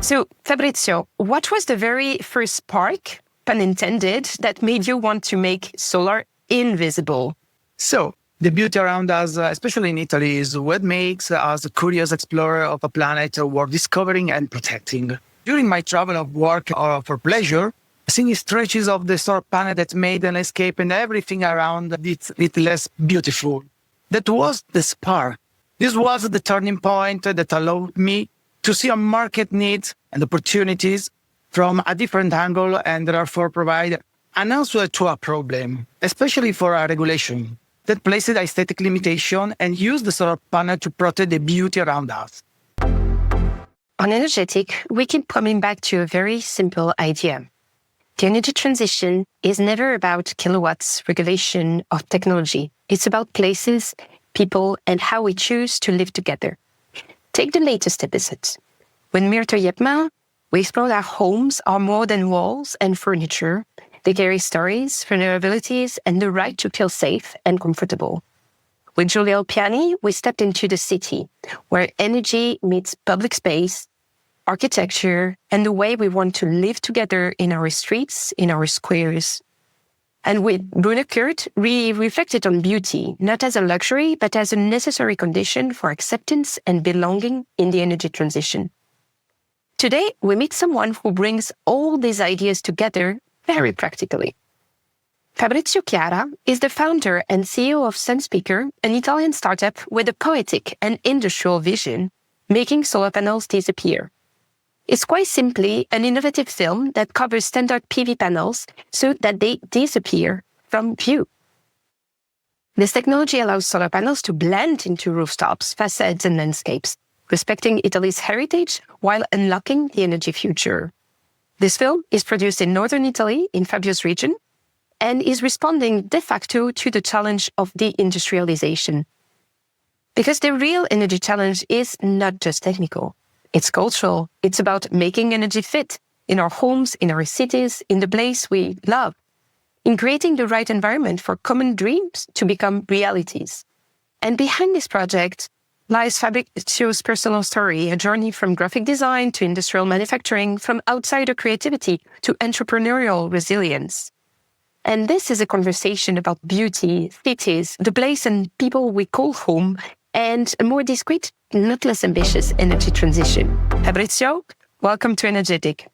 So, Fabrizio, what was the very first spark, pun intended, that made you want to make solar invisible? So, the beauty around us, especially in Italy, is what makes us a curious explorer of a planet worth discovering and protecting. During my travel of work or for pleasure, seeing stretches of the solar panel that made an escape and everything around it less beautiful. That was the spark. This was the turning point that allowed me to see a market needs and opportunities from a different angle and therefore provide an answer to a problem, especially for a regulation that placed aesthetic limitation and used the solar panel to protect the beauty around us. On Energ'Ethic, we keep coming back to a very simple idea. The energy transition is never about kilowatts, regulation, or technology. It's about places, people, and how we choose to live together. Take the latest episode. With Mirte Jepma, we explore how homes are more than walls and furniture. They carry stories, vulnerabilities, and the right to feel safe and comfortable. With Giulia Ulpiani, we stepped into the city, where energy meets public space, architecture, and the way we want to live together in our streets, in our squares. And with Rune Kirt, we reflected on beauty, not as a luxury, but as a necessary condition for acceptance and belonging in the energy transition. Today, we meet someone who brings all these ideas together very practically. Fabrizio Chiara is the founder and CEO of Sunspeker, an Italian startup with a poetic and industrial vision, making solar panels disappear. It's quite simply an innovative film that covers standard PV panels so that they disappear from view. This technology allows solar panels to blend into rooftops, facades, and landscapes, respecting Italy's heritage while unlocking the energy future. This film is produced in northern Italy, in Fabio's region, and is responding de facto to the challenge of deindustrialization. Because the real energy challenge is not just technical. It's cultural. It's about making energy fit in our homes, in our cities, in the place we love, in creating the right environment for common dreams to become realities. And behind this project lies Fabrizio's personal story, a journey from graphic design to industrial manufacturing, from outsider creativity to entrepreneurial resilience. And this is a conversation about beauty, cities, the place and people we call home, and a more discreet, not less ambitious energy transition. Fabrizio, welcome to Energ'Ethic.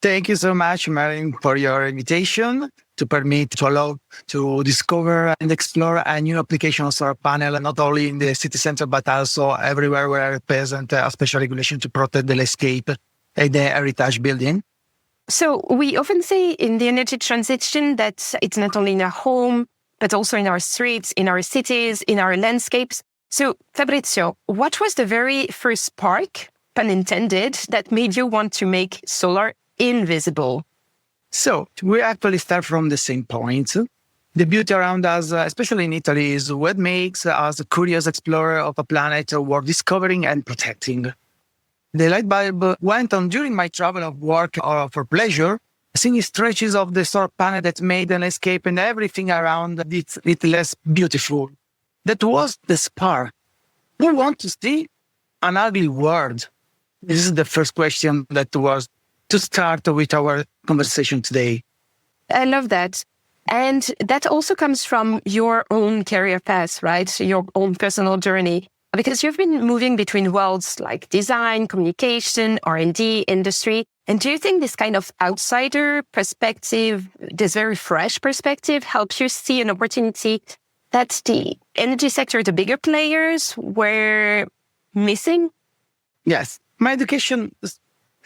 Thank you so much, Marin, for your invitation to permit to allow to discover and explore a new application of solar panel, not only in the city center, but also everywhere where present a special regulation to protect the landscape and the heritage building. So we often say in the energy transition that it's not only in our home, but also in our streets, in our cities, in our landscapes. So Fabrizio, what was the very first spark, pun intended, that made you want to make solar invisible? So we actually start from the same point. The beauty around us, especially in Italy, is what makes us a curious explorer of a planet worth discovering and protecting. The light bulb went on during my travel of work or for pleasure, seeing stretches of the solar panel that made an escape and everything around it less beautiful. That was the spark. We want to see an ugly world. This is the first question that was to start with our conversation today. I love that. And that also comes from your own career path, right? Your own personal journey. Because you've been moving between worlds like design, communication, R&D, industry. And do you think this kind of outsider perspective, this very fresh perspective, helps you see an opportunity that the energy sector, the bigger players, were missing? Yes. My education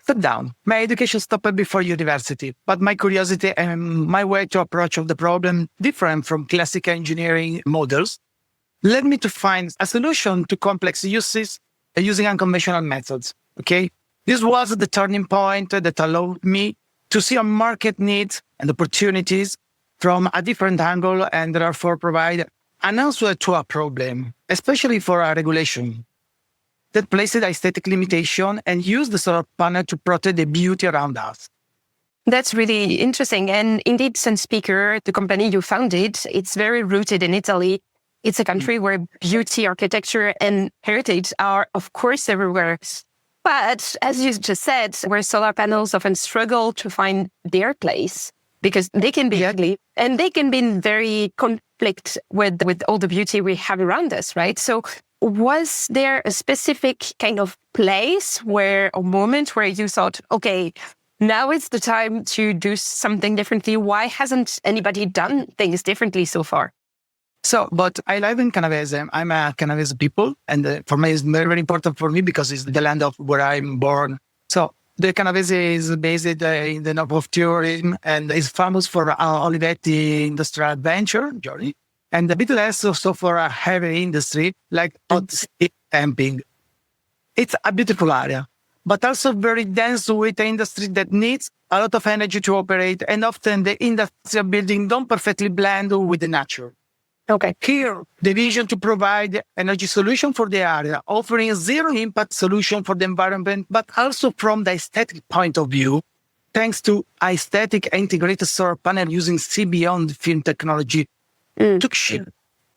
stopped down. My education stopped before university, but my curiosity and my way to approach of the problem, different from classic engineering models, led me to find a solution to complex uses using unconventional methods. Okay, this was the turning point that allowed me to see a market needs and opportunities from a different angle and therefore provide an answer to a problem, especially for a regulation that placed aesthetic limitation and used the solar panel to protect the beauty around us. That's really interesting. And indeed, Sunspeker, the company you founded, it's very rooted in Italy. It's a country where beauty, architecture, and heritage are, of course, everywhere. But as you just said, where solar panels often struggle to find their place because they can be ugly and they can be in very conflict with all the beauty we have around us, right? So was there a specific kind of place or moment where you thought, okay, now it's the time to do something differently? Why hasn't anybody done things differently so far? So, but I live in Canavese. I'm a Canavese people. And for me, it's very, very important for me because it's the land of where I'm born. So the Canavese is based in the north of tourism and is famous for Olivetti industrial adventure journey. And a bit less also for a heavy industry like camping. It's a beautiful area, but also very dense with an industry that needs a lot of energy to operate. And often the industrial buildings don't perfectly blend with the nature. Okay. Here, the vision to provide energy solution for the area, offering a zero impact solution for the environment, but also from the aesthetic point of view, thanks to aesthetic integrated solar panel using C-Beyond film technology, took shape.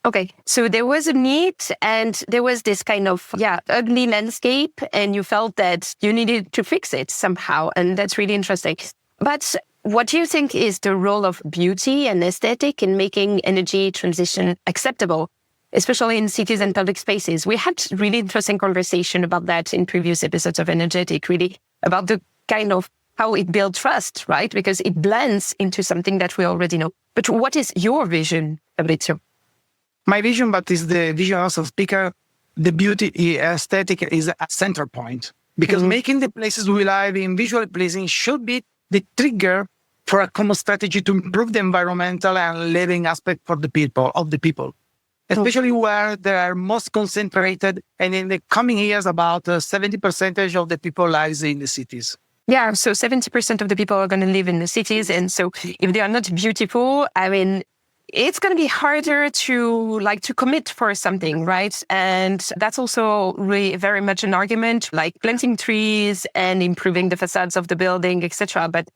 Okay, so there was a need and there was this kind of, ugly landscape and you felt that you needed to fix it somehow. And that's really interesting. But what do you think is the role of beauty and aesthetic in making energy transition acceptable, especially in cities and public spaces? We had really interesting conversation about that in previous episodes of Energ'Ethic, really about the kind of how it builds trust, right? Because it blends into something that we already know. But what is your vision, Fabrizio? My vision, but is the vision of Sunspeker, the beauty aesthetic is a center point. Because making the places we live in visually pleasing should be the trigger for a common strategy to improve the environmental and living aspect for the people, especially where they are most concentrated. And in the coming years, about 70% of the people lives in the cities. Yeah, so 70% of the people are going to live in the cities. And so if they are not beautiful, I mean, it's going to be harder to commit for something, right? And that's also really very much an argument, like planting trees and improving the facades of the building, etc. But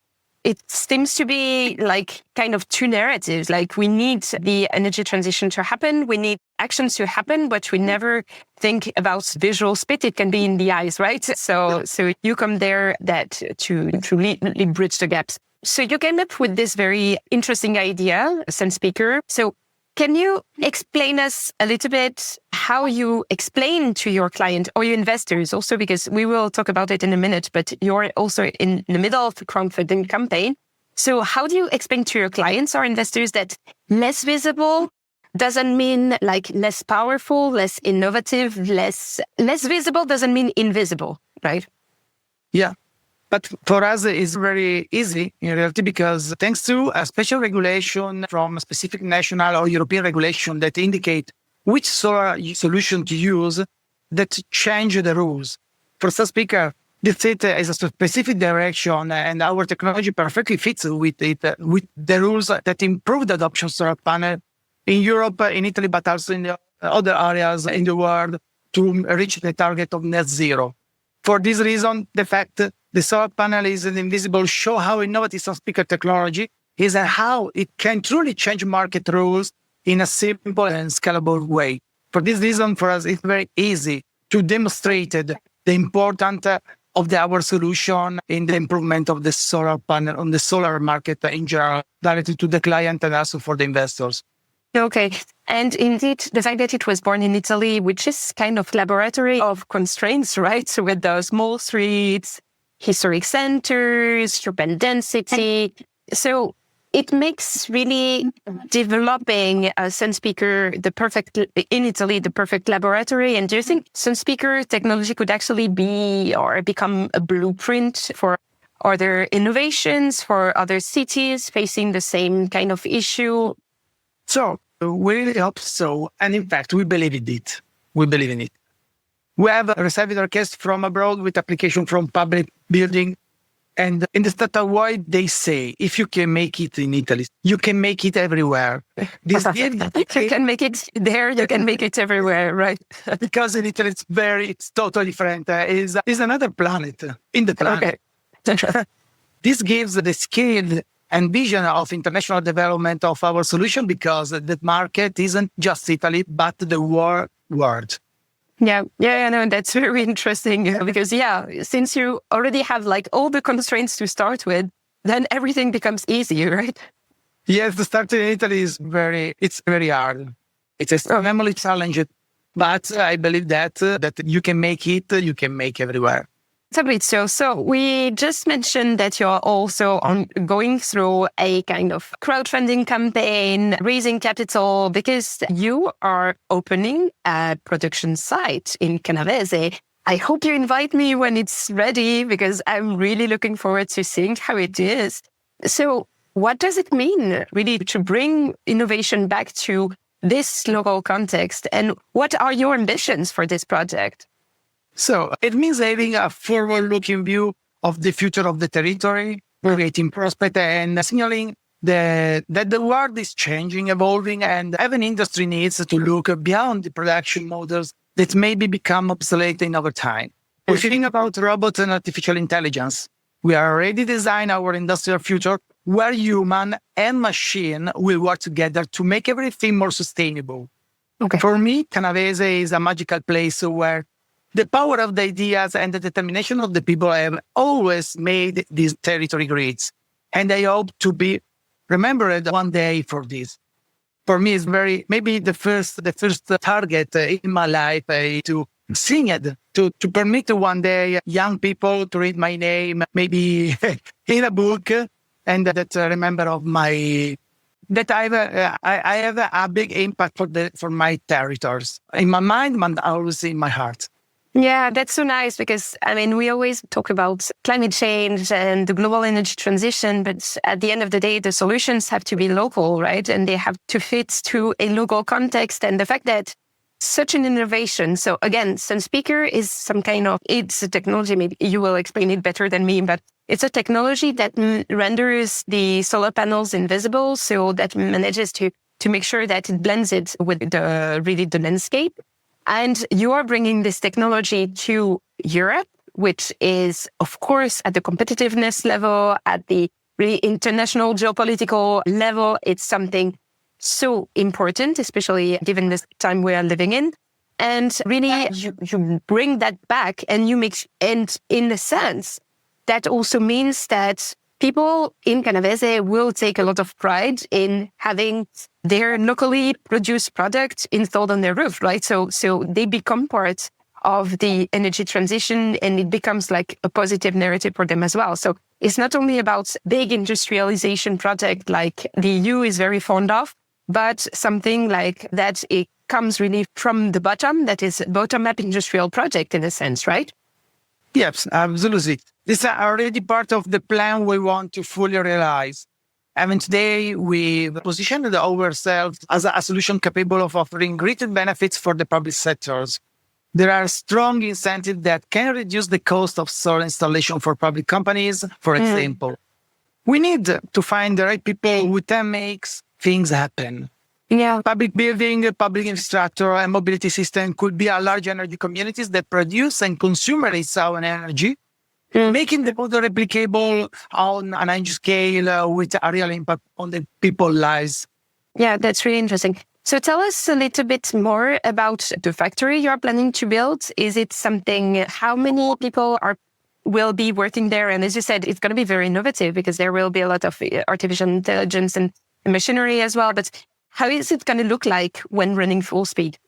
it seems to be like kind of two narratives. Like we need the energy transition to happen. We need actions to happen, but we never think about visual spit. It can be in the eyes, right? So you come there to really bridge the gaps. So you came up with this very interesting idea, Sunspeker. So can you explain us a little bit how you explain to your client or your investors also, because we will talk about it in a minute, but you're also in the middle of the crowdfunding campaign. So how do you explain to your clients or investors that less visible doesn't mean like less powerful, less innovative, less visible doesn't mean invisible, right? Yeah. But for us, it's very easy in reality because thanks to a special regulation from a specific national or European regulation that indicate which solar solution to use, that change the rules. For Sunspeker, this is a specific direction and our technology perfectly fits with it, with the rules that improve the adoption of solar panel in Europe, in Italy, but also in the other areas in the world to reach the target of net zero. For this reason, the fact the solar panel is an invisible show how innovative Sunspeker technology is and how it can truly change market rules in a simple and scalable way. For this reason, for us, it's very easy to demonstrate the importance of our solution in the improvement of the solar panel on the solar market in general, directly to the client and also for the investors. Okay. And indeed, the fact that it was born in Italy, which is kind of laboratory of constraints, right? So with those small streets, historic centers, urban density. So it makes really developing Sunspeker in Italy, the perfect laboratory. And do you think Sunspeker technology could actually be or become a blueprint for other innovations, for other cities facing the same kind of issue? So we really hope so. And in fact, we believe in it. We believe in it. We have received requests from abroad with application from public building. And in the Stata Wide, they say, if you can make it in Italy, you can make it everywhere. You can make it there, you can make it everywhere, right? Because in Italy, it's totally different. It's another planet in the planet. Okay. This gives the skill and vision of international development of our solution because the market isn't just Italy, but the world. No, that's very interesting because since you already have like all the constraints to start with, then everything becomes easy, right? Yes, the start in Italy it's very hard. It's extremely challenging, but I believe that you can make it, you can make everywhere. Fabrizio, so we just mentioned that you're also going through a kind of crowdfunding campaign, raising capital, because you are opening a production site in Canavese. I hope you invite me when it's ready, because I'm really looking forward to seeing how it is. So what does it mean really to bring innovation back to this local context? And what are your ambitions for this project? So it means having a forward-looking view of the future of the territory, creating prospect and signaling that the world is changing, evolving, and even industry needs to look beyond the production models that maybe become obsolete in over time. We think about robots and artificial intelligence. We are already designing our industrial future where human and machine will work together to make everything more sustainable. Okay. For me, Canavese is a magical place where the power of the ideas and the determination of the people have always made this territory great. And I hope to be remembered one day for this. For me, it's maybe the first target in my life to sing it, to permit one day young people to read my name, maybe in a book, and that remember of that I have a big impact for my territories in my mind, but always in my heart. Yeah, that's so nice because, I mean, we always talk about climate change and the global energy transition, but at the end of the day, the solutions have to be local, right? And they have to fit to a local context. And the fact that such an innovation, so again, Sunspeker is it's a technology, maybe you will explain it better than me, but it's a technology that renders the solar panels invisible, so that manages to make sure that it blends it with the landscape. And you are bringing this technology to Europe, which is, of course, at the competitiveness level, at the really international geopolitical level, it's something so important, especially given this time we are living in. And really, you bring that back and and in a sense, that also means that people in Canavese will take a lot of pride in having their locally produced product installed on their roof, right? So they become part of the energy transition and it becomes like a positive narrative for them as well. So it's not only about big industrialization project like the EU is very fond of, but something like that it comes really from the bottom, that is bottom-up industrial project in a sense, right? Yes, absolutely. This is already part of the plan we want to fully realize. And today we positioned ourselves as a solution capable of offering greater benefits for the public sectors. There are strong incentives that can reduce the cost of solar installation for public companies, for example. We need to find the right people who can make things happen. Yeah. Public building, public infrastructure, and mobility system could be a large energy communities that produce and consume its own energy, making the model replicable on an energy scale with a real impact on the people's lives. Yeah, that's really interesting. So tell us a little bit more about the factory you're planning to build. Is it something, how many people will be working there? And as you said, it's going to be very innovative because there will be a lot of artificial intelligence and machinery as well. But how is it going to look like when running full speed?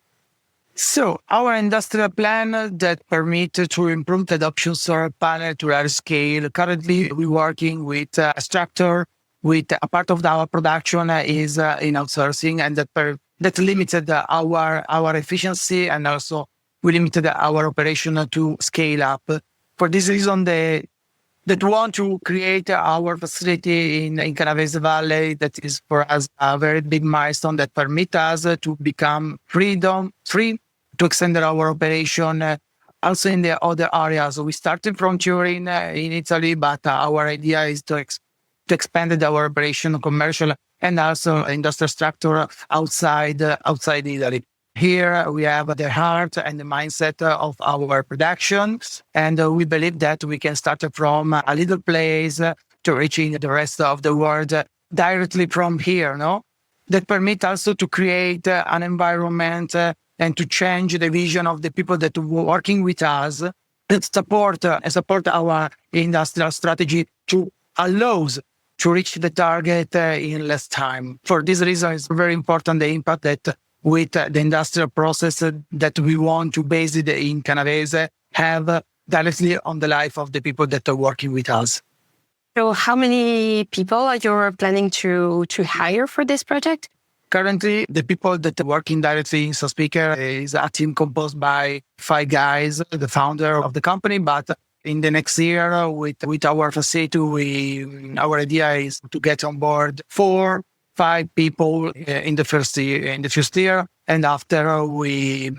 So our industrial plan that permits to improve the adoption solar panel to large scale. Currently, we're working with a structure with a part of our production is in outsourcing, and that limited our efficiency, and also we limited our operation to scale up. For this reason, that want to create our facility in Canavese Valley, that is for us a very big milestone that permit us to become free to extend our operation also in the other areas. We started from Turin in Italy, but our idea is to expand our operation commercial and also industrial structure outside Italy. Here we have the heart and the mindset of our production, and we believe that we can start from a little place to reaching the rest of the world directly from here, no? That permit also to create an environment and to change the vision of the people that were working with us and support our industrial strategy to allows to reach the target in less time. For this reason, it's very important the impact that with the industrial process that we want to base it in Canavese have directly on the life of the people that are working with us. So how many people are you planning to hire for this project? Currently, the people that are working directly in Sunspeker is a team composed by 5 guys, the founder of the company. But in the next year, with our facility, our idea is to get on board 4-5 people in the first year, and after we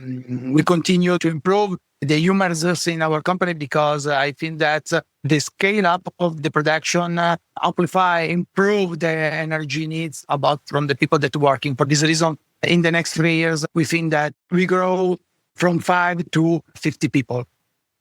continue to improve the human resources in our company, because I think that the scale up of the production improve the energy needs from the people that are working. For this reason, in the next 3 years, we think that we grow from 5 to 50 people.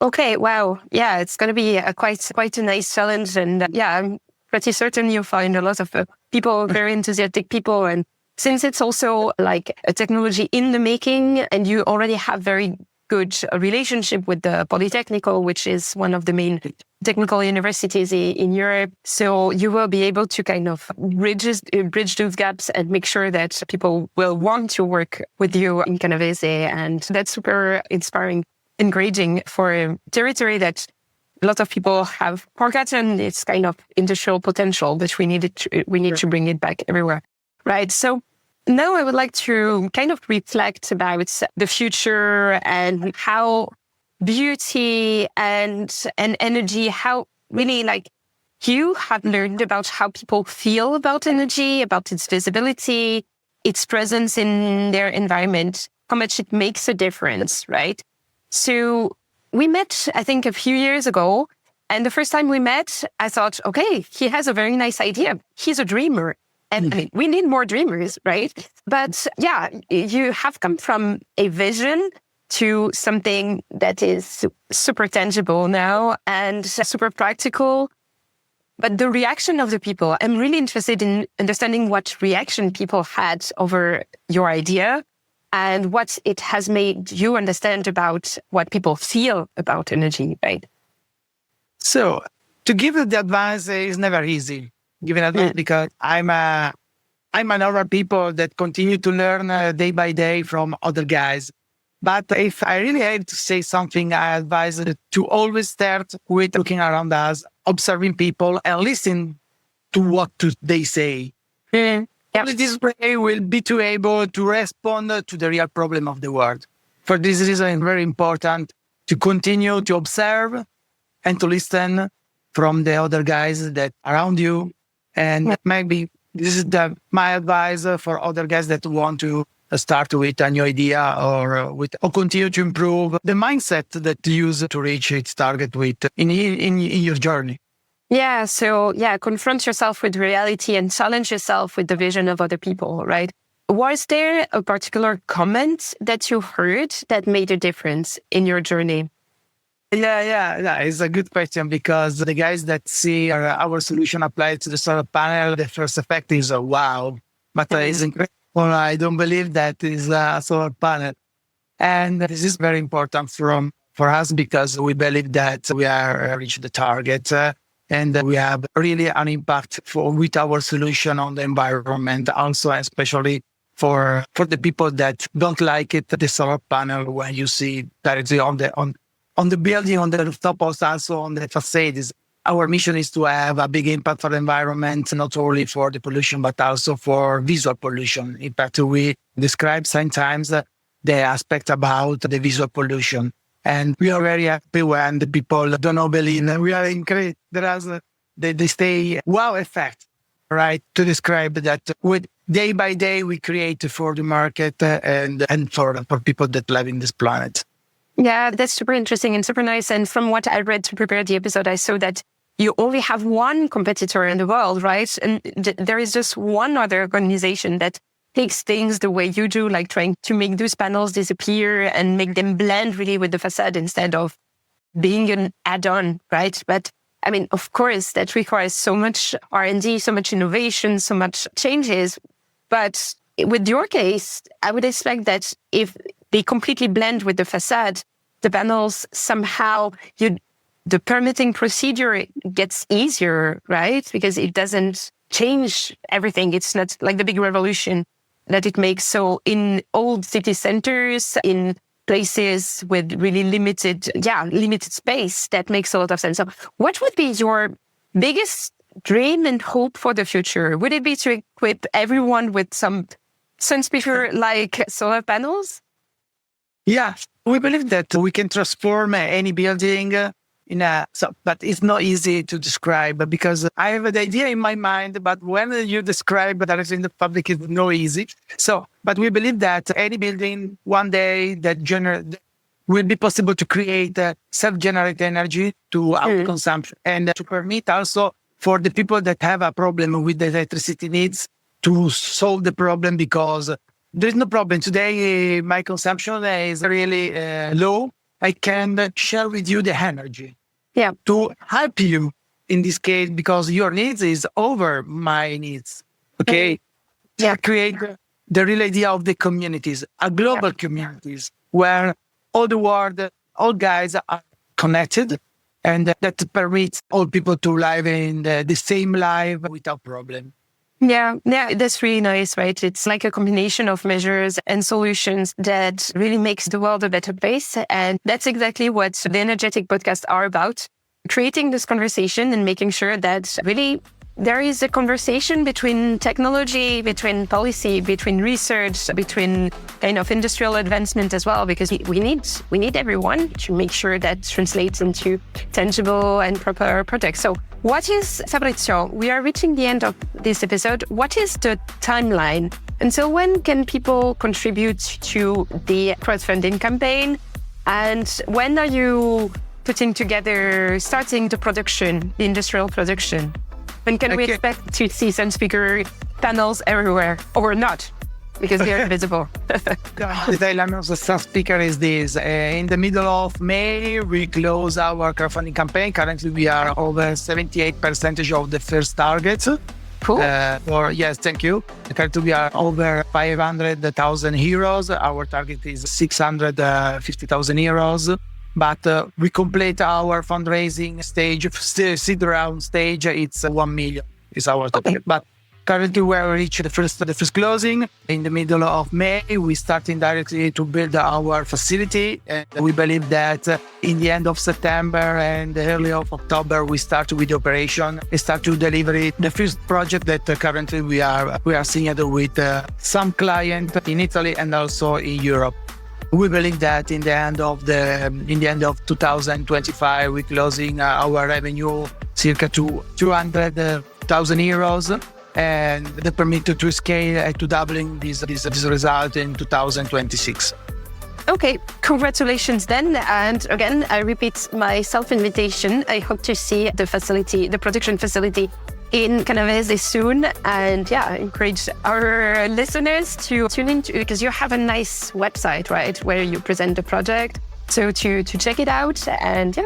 Okay, wow. Yeah, it's going to be quite a nice challenge. And I'm pretty certain you'll find a lot of people, very enthusiastic people. And since it's also like a technology in the making, and you already have very good relationship with the Polytechnical, which is one of the main technical universities in Europe. So you will be able to kind of bridge those gaps and make sure that people will want to work with you in Canavese. And that's super inspiring, encouraging for a territory that a lot of people have forgotten its kind of industrial potential, but we need to bring it back everywhere. Right. So now I would like to kind of reflect about the future and how beauty and energy, how really like you have learned about how people feel about energy, about its visibility, its presence in their environment, how much it makes a difference, right? So we met, I think, a few years ago. And the first time we met, I thought, okay, he has a very nice idea. He's a dreamer. And I mean, we need more dreamers, right? But yeah, you have come from a vision to something that is super tangible now and super practical. But the reaction of the people, I'm really interested in understanding what reaction people had over your idea and what it has made you understand about what people feel about energy, right? So to give the advice is never easy. Giving advice because I'm another people that continue to learn day by day from other guys. But if I really had to say something, I advise to always start with looking around us, observing people, and listen to what they say. Yep. Only this way will be to able to respond to the real problem of the world. For this reason, it's very important to continue to observe and to listen from the other guys that are around you. And maybe this is my advice for other guys that want to start with a new idea or continue to improve the mindset that you use to reach its target with in your journey. Yeah. So confront yourself with reality and challenge yourself with the vision of other people, right? Was there a particular comment that you heard that made a difference in your journey? Yeah. It's a good question because the guys that see our solution applied to the solar panel, the first effect is wow, but it's incredible. I don't believe that is a solar panel. And this is very important for us because we believe that we are reached the target and we have really an impact with our solution on the environment, also especially for the people that don't like it, the solar panel, when you see directly on the building, on the rooftop, also on the facades. Our mission is to have a big impact for the environment, not only for the pollution, but also for visual pollution. In fact, we describe sometimes the aspect about the visual pollution. And we are very happy when the people don't believe. We are incredible. They stay wow effect, right? To describe that with day by day, we create for the market and for people that live in this planet. Yeah, that's super interesting and super nice. And from what I read to prepare the episode, I saw that you only have one competitor in the world, right? And there is just one other organization that takes things the way you do, like trying to make those panels disappear and make them blend really with the facade instead of being an add-on, right? But I mean, of course, that requires so much R&D, so much innovation, so much changes. But with your case, I would expect that if they completely blend with the facade. The panels somehow, the permitting procedure gets easier, right? Because it doesn't change everything. It's not like the big revolution that it makes. So in old city centers, in places with really limited space, that makes a lot of sense. So what would be your biggest dream and hope for the future? Would it be to equip everyone with some Sunspeker like solar panels? Yeah, we believe that we can transform any building but it's not easy to describe because I have an idea in my mind, but when you describe that in the public, it's not easy. So, but we believe that any building one day that will be possible to create self-generate energy to out-consumption and to permit also for the people that have a problem with the electricity needs to solve the problem, because there's no problem. Today, my consumption is really low. I can share with you the energy to help you in this case, because your needs is over my needs. Okay. To create the real idea of the communities, a global communities where all the world, all guys are connected, and that permits all people to live in the same life without problem. Yeah, that's really nice, right? It's like a combination of measures and solutions that really makes the world a better place. And that's exactly what the Energ'Ethic podcasts are about. Creating this conversation and making sure that really there is a conversation between technology, between policy, between research, between kind of industrial advancement as well, because we need everyone to make sure that translates into tangible and proper projects. So what is, Fabrizio, we are reaching the end of this episode. What is the timeline? And so when can people contribute to the crowdfunding campaign? And when are you starting the production, the industrial production? When can we expect to see Sunspeker panels everywhere, or not? Because they are visible. The dilemma of the Sunspeker is this. In the middle of May, we close our crowdfunding campaign. Currently, we are over 78% of the first target. Cool. Yes, thank you. Currently, we are over 500,000 euros. Our target is 650,000 euros. But we complete our fundraising stage, seed round stage. It's 1 million is our target. Okay. But currently, we reached the first closing. In the middle of May, we starting directly to build our facility. And we believe that in the end of September and early of October, we start with the operation and start to deliver it. The first project that currently we are seeing with some client in Italy and also in Europe. We believe that in the end of 2025, we're closing our revenue circa to 200,000 euros, and the permit to scale to doubling this result in 2026. Okay, congratulations then. And again, I repeat my self-invitation. I hope to see the production facility in Canavese soon. And I encourage our listeners to tune in because you have a nice website, right, where you present the project. So to check it out and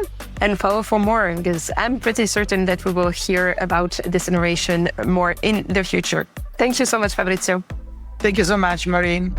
follow for more, because I'm pretty certain that we will hear about this innovation more in the future. Thank you so much, Fabrizio. Thank you so much, Marine.